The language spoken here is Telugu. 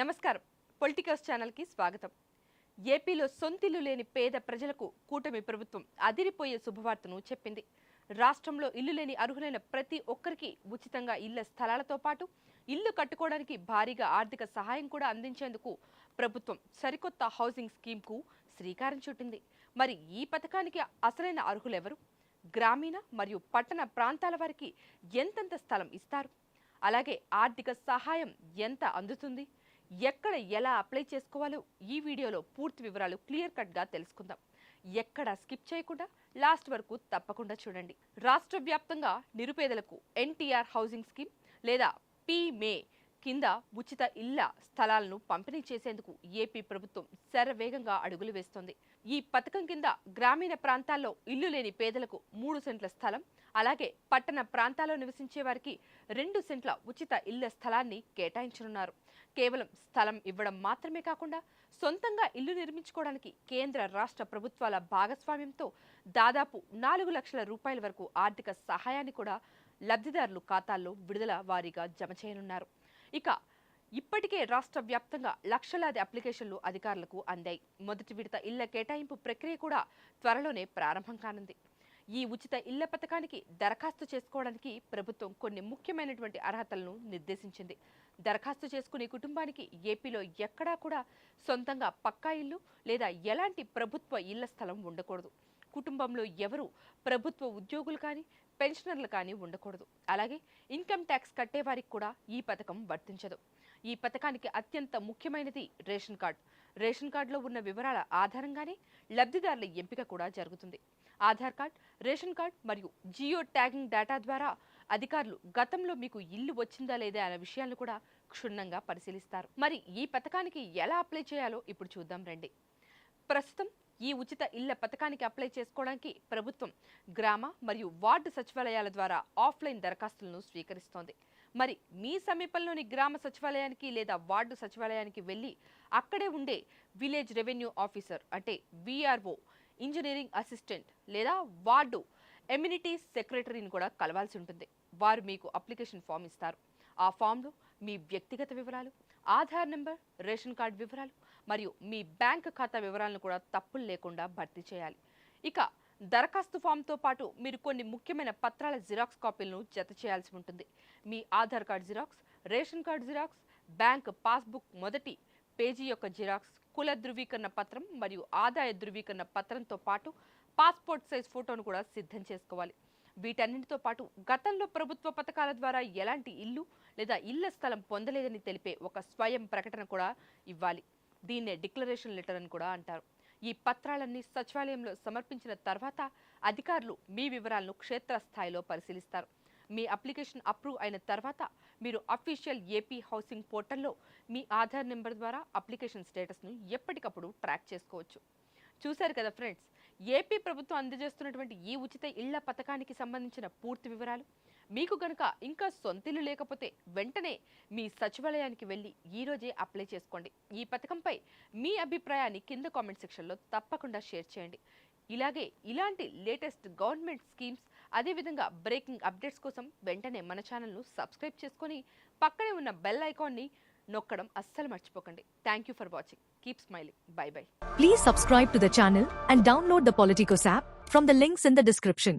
నమస్కారం. పొలిటికల్స్ ఛానల్కి స్వాగతం. ఏపీలో సొంతిల్లు లేని పేద ప్రజలకు కూటమి ప్రభుత్వం అదిరిపోయే శుభవార్తను చెప్పింది. రాష్ట్రంలో ఇల్లు లేని అర్హులైన ప్రతి ఒక్కరికి ఉచితంగా ఇళ్ల స్థలాలతో పాటు ఇల్లు కట్టుకోవడానికి భారీగా ఆర్థిక సహాయం కూడా అందించేందుకు ప్రభుత్వం సరికొత్త హౌసింగ్ స్కీమ్కు శ్రీకారం చుట్టింది. మరి ఈ పథకానికి అసలైన అర్హులెవరు? గ్రామీణ మరియు పట్టణ ప్రాంతాల వారికి ఎంతెంత స్థలం ఇస్తారు? అలాగే ఆర్థిక సహాయం ఎంత అందుతుంది? ఎక్కడ ఎలా అప్లై చేసుకోవాలో ఈ వీడియోలో పూర్తి వివరాలు క్లియర్ కట్ గా తెలుసుకుందాం. ఎక్కడ స్కిప్ చేయకుండా లాస్ట్ వరకు తప్పకుండా చూడండి. రాష్ట్ర వ్యాప్తంగా నిరుపేదలకు ఎన్టీఆర్ హౌసింగ్ స్కీమ్ లేదా పీమే కింద ఉచిత ఇళ్ల స్థలాలను పంపిణీ చేసేందుకు ఏపీ ప్రభుత్వం శరవేగంగా అడుగులు వేస్తోంది. ఈ పథకం కింద గ్రామీణ ప్రాంతాల్లో ఇల్లు లేని పేదలకు 3 సెంట్ల స్థలం, అలాగే పట్టణ ప్రాంతాల్లో నివసించే వారికి 2 సెంట్ల ఉచిత ఇళ్ల స్థలాన్ని కేటాయించనున్నారు. కేవలం స్థలం ఇవ్వడం మాత్రమే కాకుండా సొంతంగా ఇల్లు నిర్మించుకోవడానికి కేంద్ర రాష్ట్ర ప్రభుత్వాల భాగస్వామ్యంతో దాదాపు 4 లక్షల రూపాయల వరకు ఆర్థిక సహాయాన్ని కూడా లబ్ధిదారులు ఖాతాల్లో విడుదల వారీగా జమ చేయనున్నారు. ఇక ఇప్పటికే రాష్ట్ర వ్యాప్తంగా లక్షలాది అప్లికేషన్లు అధికారులకు అందాయి. మొదటి విడత ఇళ్ల కేటాయింపు ప్రక్రియ కూడా త్వరలోనే ప్రారంభం కానుంది. ఈ ఉచిత ఇళ్ల పథకానికి దరఖాస్తు చేసుకోవడానికి ప్రభుత్వం కొన్ని ముఖ్యమైనటువంటి అర్హతలను నిర్దేశించింది. దరఖాస్తు చేసుకునే కుటుంబానికి ఏపీలో ఎక్కడా కూడా సొంతంగా పక్కా ఇల్లు లేదా ఎలాంటి ప్రభుత్వ ఇళ్ల స్థలం ఉండకూడదు. కుటుంబంలో ఎవరు ప్రభుత్వ ఉద్యోగులు కానీ పెన్షనర్లు కానీ ఉండకూడదు. అలాగే ఇన్కమ్ ట్యాక్స్ కట్టేవారికి కూడా ఈ పథకం వర్తించదు. ఈ పథకానికి అత్యంత ముఖ్యమైనది రేషన్ కార్డు. రేషన్ కార్డులో ఉన్న వివరాల ఆధారంగానే లబ్ధిదారుల ఎంపిక కూడా జరుగుతుంది. ఆధార్ కార్డ్, రేషన్ కార్డ్ మరియు జియో ట్యాగింగ్ డేటా ద్వారా అధికారులు గతంలో మీకు ఇల్లు వచ్చిందా లేదా అనే విషయాలను కూడా క్షుణ్ణంగా పరిశీలిస్తారు. మరి ఈ పథకానికి ఎలా అప్లై చేయాలో ఇప్పుడు చూద్దాం రండి. ప్రస్తుతం ఈ ఉచిత ఇళ్ల పథకానికి అప్లై చేసుకోవడానికి ప్రభుత్వం గ్రామ మరియు వార్డు సచివాలయాల ద్వారా ఆఫ్లైన్ దరఖాస్తులను స్వీకరిస్తోంది. మరి మీ సమీపంలోని గ్రామ సచివాలయానికి లేదా వార్డు సచివాలయానికి వెళ్ళి అక్కడే ఉండే విలేజ్ రెవెన్యూ ఆఫీసర్ అంటే విఆర్ఓ, ఇంజనీరింగ్ అసిస్టెంట్ లేదా వార్డు ఎమ్యూనిటీస్ సెక్రటరీని కూడా కలవాల్సి ఉంటుంది. వారు మీకు అప్లికేషన్ ఫామ్ ఇస్తారు. ఆ ఫామ్లో మీ వ్యక్తిగత వివరాలు, ఆధార్ నెంబర్, రేషన్ కార్డు వివరాలు మరియు మీ బ్యాంక్ ఖాతా వివరాలను కూడా తప్పులు లేకుండా భర్తీ చేయాలి. ఇక దరఖాస్తు ఫామ్తో పాటు మీరు కొన్ని ముఖ్యమైన పత్రాల జిరాక్స్ కాపీలను జత చేయాల్సి ఉంటుంది. మీ Aadhaar card xerox, ration card xerox, bank passbook మొదటి పేజీ యొక్క జిరాక్స్, కుల ధృవీకరణ పత్రం మరియు ఆదాయ ధృవీకరణ పత్రంతో పాటు పాస్పోర్ట్ సైజ్ ఫోటోను కూడా సిద్ధం చేసుకోవాలి. వీటన్నిటితో పాటు గతంలో ప్రభుత్వ పథకాల ద్వారా ఎలాంటి ఇల్లు లేదా ఇళ్ల స్థలం పొందలేదని తెలిపే ఒక స్వయం ప్రకటన కూడా ఇవ్వాలి. దీన్నే డిక్లరేషన్ లెటర్ అని కూడా అంటారు. ఈ పత్రాలన్నీ సచివాలయంలో సమర్పించిన తర్వాత అధికారులు మీ వివరాలను క్షేత్రస్థాయిలో పరిశీలిస్తారు. మీ అప్లికేషన్ అప్రూవ్ అయిన తర్వాత మీరు అఫీషియల్ ఏపీ హౌసింగ్ పోర్టల్లో మీ ఆధార్ నెంబర్ ద్వారా అప్లికేషన్ స్టేటస్ను ఎప్పటికప్పుడు ట్రాక్ చేసుకోవచ్చు. చూశారు కదా ఫ్రెండ్స్, ఏపీ ప్రభుత్వం అందజేస్తున్నటువంటి ఈ ఉచిత ఇళ్ల పథకానికి సంబంధించిన పూర్తి వివరాలు. మీకు గనుక ఇంకా సొంతిల్లు లేకపోతే వెంటనే మీ సచివాలయానికి వెళ్ళి ఈరోజే అప్లై చేసుకోండి. ఈ పథకంపై మీ అభిప్రాయాన్ని కింద కామెంట్ సెక్షన్లో తప్పకుండా షేర్ చేయండి. ఇలాంటి లేటెస్ట్ గవర్నమెంట్ స్కీమ్స్, అదేవిధంగా బ్రేకింగ్ అప్డేట్స్ కోసం వెంటనే మన ఛానల్ను సబ్స్క్రైబ్ చేసుకొని పక్కనే ఉన్న బెల్ ఐకాన్ని నొక్కడం అస్సలు మర్చిపోకండి. Thank you for watching. Keep smiling. Bye bye. Please subscribe to the channel and download the Politicos app from the links in the description.